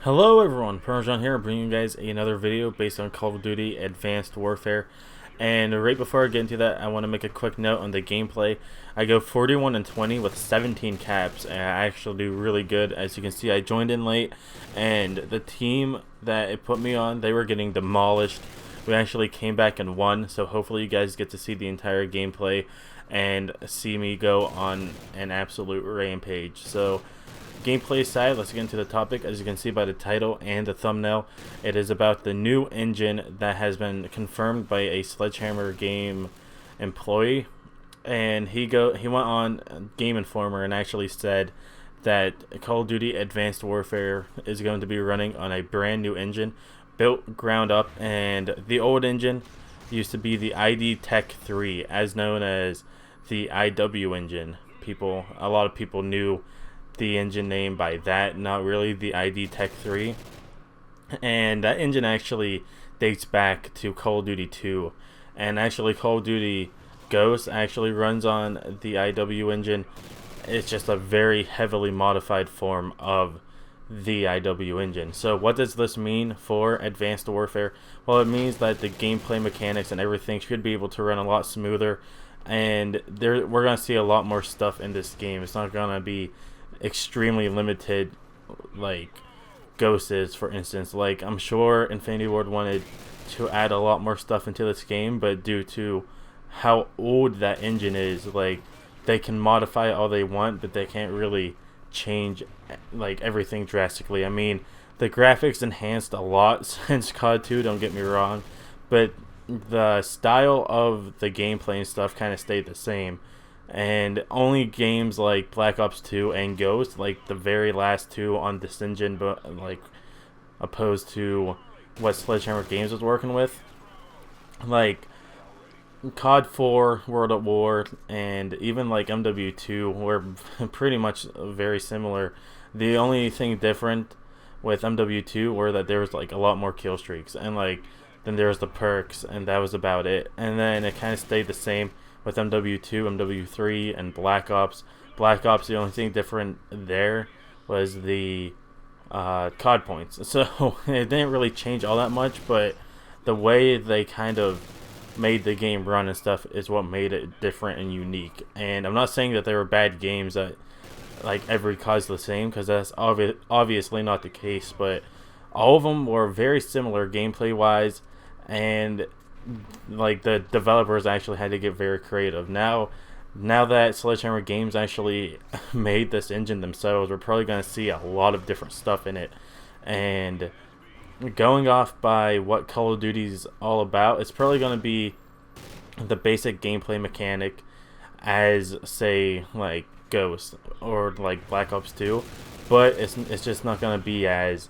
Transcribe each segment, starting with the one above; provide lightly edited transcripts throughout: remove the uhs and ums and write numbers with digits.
Hello everyone, Parmesan here, bringing you guys another video based on Call of Duty Advanced Warfare. And right before I get into that, I want to make a quick note on the gameplay. I go 41 and 20 with 17 caps, and I actually do really good. As you can see, I joined in late, and the team that it put me on, they were getting demolished. We actually came back and won, so hopefully you guys get to see the entire gameplay and see me go on an absolute rampage. So gameplay side, let's get into the topic. As you can see by the title and the thumbnail, it is about the new engine that has been confirmed by a Sledgehammer game employee, and he went on Game Informer and actually said that Call of Duty Advanced Warfare is going to be running on a brand new engine built ground up, and the old engine used to be the ID Tech 3, as known as the IW engine. A lot of people knew the engine name by that, not really the ID Tech 3. And that engine actually dates back to Call of Duty 2. And actually Call of Duty Ghost actually runs on the IW engine. It's just a very heavily modified form of the IW engine. So what does this mean for Advanced Warfare? Well, it means that the gameplay mechanics and everything should be able to run a lot smoother, and we're going to see a lot more stuff in this game. It's not going to be extremely limited like Ghost is, for instance. Like, I'm sure Infinity Ward wanted to add a lot more stuff into this game, but due to how old that engine is, like, they can modify it all they want, but they can't really change like everything drastically. I mean, the graphics enhanced a lot since COD 2, don't get me wrong, but the style of the gameplay and stuff kind of stayed the same. And only games like Black Ops 2 and Ghost, like the very last two on this engine, but like opposed to what Sledgehammer Games was working with, like COD 4, World at War, and even like MW2 were pretty much very similar. The only thing different with MW2 were that there was like a lot more kill streaks, and like then there was the perks, and that was about it. And then it kind of stayed the same with MW2, MW3, and Black Ops. Black Ops, the only thing different there was the COD points. So it didn't really change all that much, but the way they kind of made the game run and stuff is what made it different and unique. And I'm not saying that they were bad games, that like every COD's the same, because that's obviously not the case, but all of them were very similar gameplay wise, and like the developers actually had to get very creative. Now that Sledgehammer Games actually made this engine themselves, we're probably going to see a lot of different stuff in it. And going off by what Call of Duty's all about, it's probably going to be the basic gameplay mechanic as, say, like Ghost or like Black Ops 2, but it's just not going to be as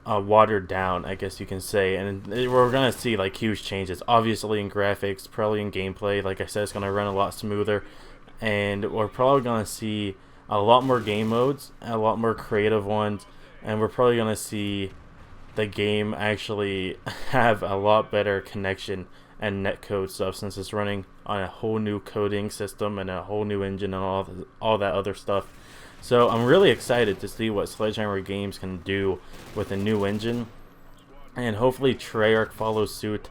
watered down, I guess you can say. And we're gonna see like huge changes, obviously in graphics, probably in gameplay. Like I said, it's gonna run a lot smoother, and we're probably gonna see a lot more game modes, a lot more creative ones, and we're probably gonna see the game actually have a lot better connection and netcode stuff, since it's running on a whole new coding system and a whole new engine and all that other stuff. So I'm really excited to see what Sledgehammer Games can do with a new engine, and hopefully Treyarch follows suit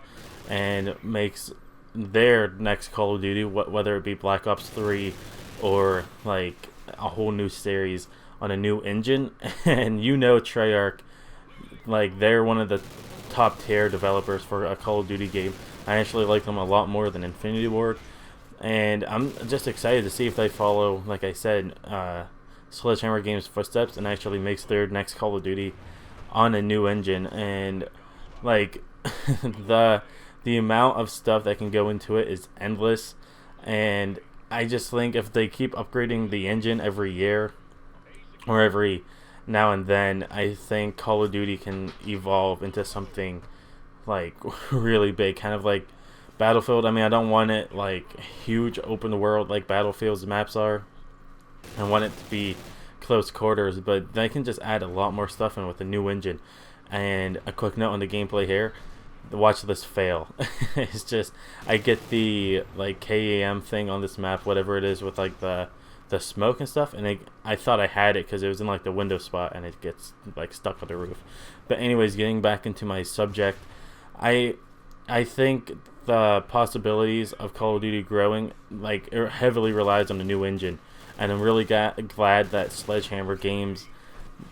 and makes their next Call of Duty, whether it be Black Ops 3 or like a whole new series, on a new engine. And you know Treyarch, like, they're one of the top tier developers for a Call of Duty game. I actually like them a lot more than Infinity Ward, and I'm just excited to see if they follow, like I said, Sledgehammer Games' footsteps and actually makes their next Call of Duty on a new engine. And like the amount of stuff that can go into it is endless, and I just think if they keep upgrading the engine every year or every now and then, I think Call of Duty can evolve into something like really big, kind of like Battlefield. I mean, I don't want it like huge open world like Battlefield's maps are. I want it to be close quarters, but they can just add a lot more stuff in with a new engine. And a quick note on the gameplay here: watch this fail. It's just, I get the like KAM thing on this map, whatever it is, with like the the smoke and stuff, and I thought I had it because it was in like the window spot and it gets like stuck on the roof. But anyways, getting back into my subject, I think the possibilities of Call of Duty growing like heavily relies on the new engine, and I'm really glad that Sledgehammer Games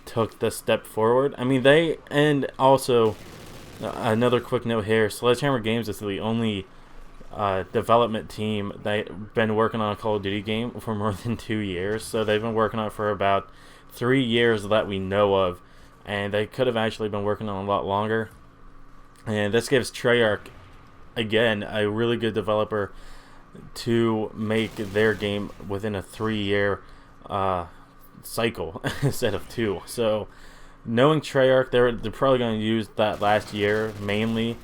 took the step forward. I mean, and also another quick note here, Sledgehammer Games is the only development team that been working on a Call of Duty game for more than 2 years. So they've been working on it for about 3 years that we know of, and they could have actually been working on a lot longer. And this gives Treyarch, again, a really good developer to make their game within a 3-year cycle instead of 2. So knowing Treyarch, they're probably going to use that last year mainly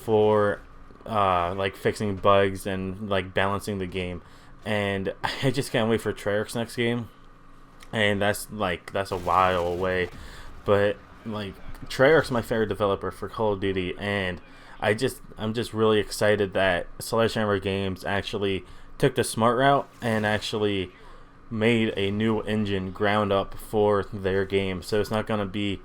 for like fixing bugs and like balancing the game. And I just can't wait for Treyarch's next game, and that's a while away. But like, Treyarch's my favorite developer for Call of Duty, and I'm just really excited that Sledgehammer Games actually took the smart route and actually made a new engine ground up for their game. So it's not going to be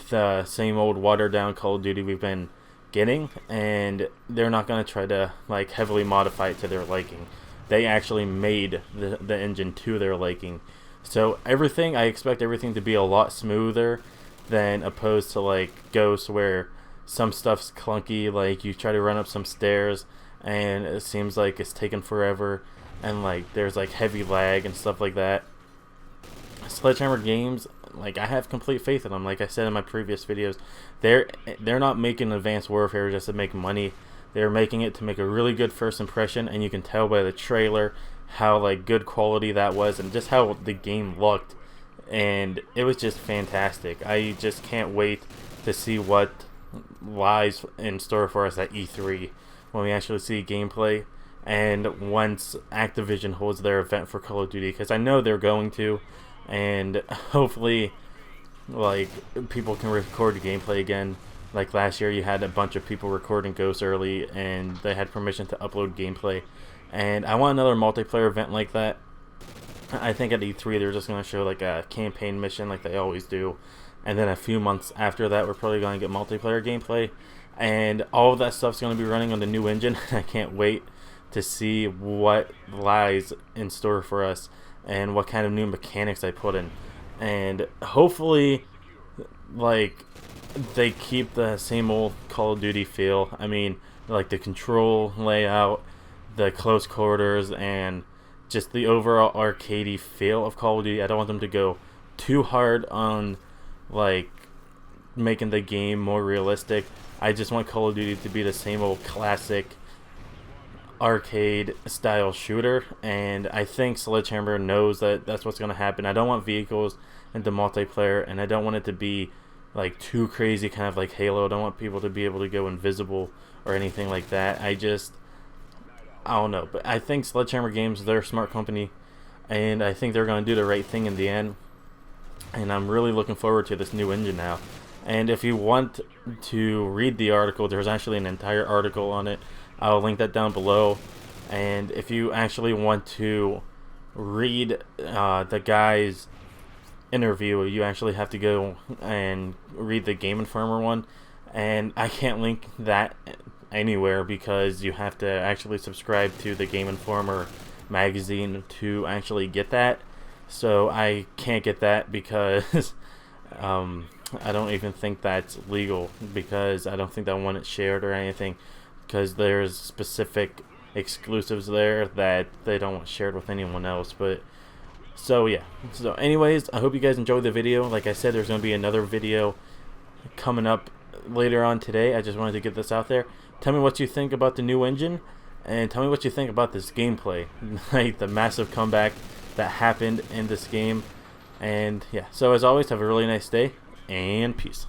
the same old watered down Call of Duty we've been getting, and they're not going to try to like heavily modify it to their liking. They actually made the engine to their liking. So I expect everything to be a lot smoother than opposed to like Ghost, where some stuff's clunky, like you try to run up some stairs and it seems like it's taking forever, and like there's like heavy lag and stuff like that. Sledgehammer Games, like, I have complete faith in them. Like I said in my previous videos, they're not making Advanced Warfare just to make money. They're making it to make a really good first impression, and you can tell by the trailer how like good quality that was and just how the game looked, and it was just fantastic. I just can't wait to see what lies in store for us at E3 when we actually see gameplay, and once Activision holds their event for Call of Duty, because I know they're going to, and hopefully like people can record gameplay again. Like last year you had a bunch of people recording Ghost early and they had permission to upload gameplay, and I want another multiplayer event like that. I think at E3 they're just going to show like a campaign mission like they always do, and then a few months after that we're probably going to get multiplayer gameplay, and all of that stuff's going to be running on the new engine. I can't wait to see what lies in store for us and what kind of new mechanics I put in, and hopefully like they keep the same old Call of Duty feel. I mean, like the control layout, the close quarters, and just the overall arcadey feel of Call of Duty. I don't want them to go too hard on like making the game more realistic. I just want Call of Duty to be the same old classic arcade style shooter, and I think Sledgehammer knows that that's what's going to happen. I don't want vehicles into multiplayer, and I don't want it to be like too crazy, kind of like Halo. I don't want people to be able to go invisible or anything like that. I don't know, but I think Sledgehammer Games, they're a smart company, and I think they're going to do the right thing in the end, and I'm really looking forward to this new engine now. And if you want to read the article, there's actually an entire article on it. I'll link that down below. And if you actually want to read the guy's interview, you actually have to go and read the Game Informer one, and I can't link that anywhere because you have to actually subscribe to the Game Informer magazine to actually get that. So I can't get that because I don't even think that's legal, because I don't think that one is shared or anything, because there's specific exclusives there that they don't want shared with anyone else. But so yeah, so anyways, I hope you guys enjoyed the video. Like I said, there's going to be another video coming up later on today. I just wanted to get this out there. Tell me what you think about the new engine, and tell me what you think about this gameplay, like the massive comeback that happened in this game. And yeah, so as always, have a really nice day, and peace.